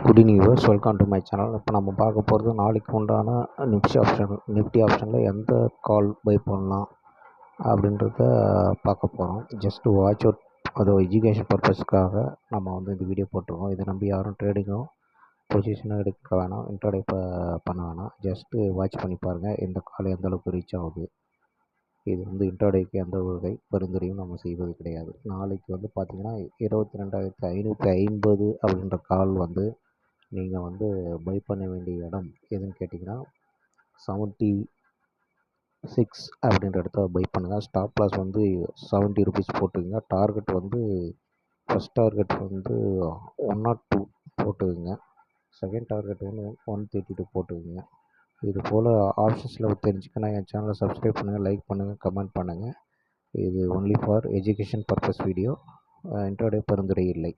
Good evening viewers, welcome to my channel. இப்போ நம்ம பார்க்க போகிறது நாளைக்கு உண்டான நிஃப்டி ஆப்ஷனில் எந்த கால் பை பண்ணலாம் அப்படின்றத பார்க்க போகிறோம். ஜஸ்ட் வாட்ச் அவுட், அது எஜுகேஷன் பர்பஸ்க்காக நம்ம இந்த வீடியோ போட்டிருக்கோம். இதை நம்பி யாரும் ட்ரேடிங்கும் பொசிஷனும் எடுக்க வேணாம், இன்ட்ராடே பண்ண வேணாம். ஜஸ்ட்டு வாட்ச் பண்ணி பாருங்கள் எந்த கால் எந்த அளவுக்கு ரீச் ஆகுது. இது இன்ட்ராடேக்கு எந்த ஒரு பரிந்துரையும் நம்ம செய்வது கிடையாது. நாளைக்கு பார்த்திங்கன்னா 22,550 அப்படின்ற கால் நீங்கள் பை பண்ண வேண்டிய இடம் எதுன்னு கேட்டிங்கன்னா 76 அப்படின்ற இடத்த பை பண்ணுங்கள். ஸ்டாப் லாஸ் 70 ருபீஸ் போட்டுக்கோங்க. டார்கெட் ஃபஸ்ட் டார்கெட் 102 போட்டுக்கோங்க. செகண்ட் டார்கெட் 132 போட்டுக்கோங்க. இது போல் ஆப்ஷன்ஸில் தெரிஞ்சுக்கணும். என் சேனலை சப்ஸ்கிரைப் பண்ணுங்கள், லைக் பண்ணுங்கள், கமெண்ட் பண்ணுங்கள். இது only for education purpose video. Intraday பரிந்துரை இல்லை.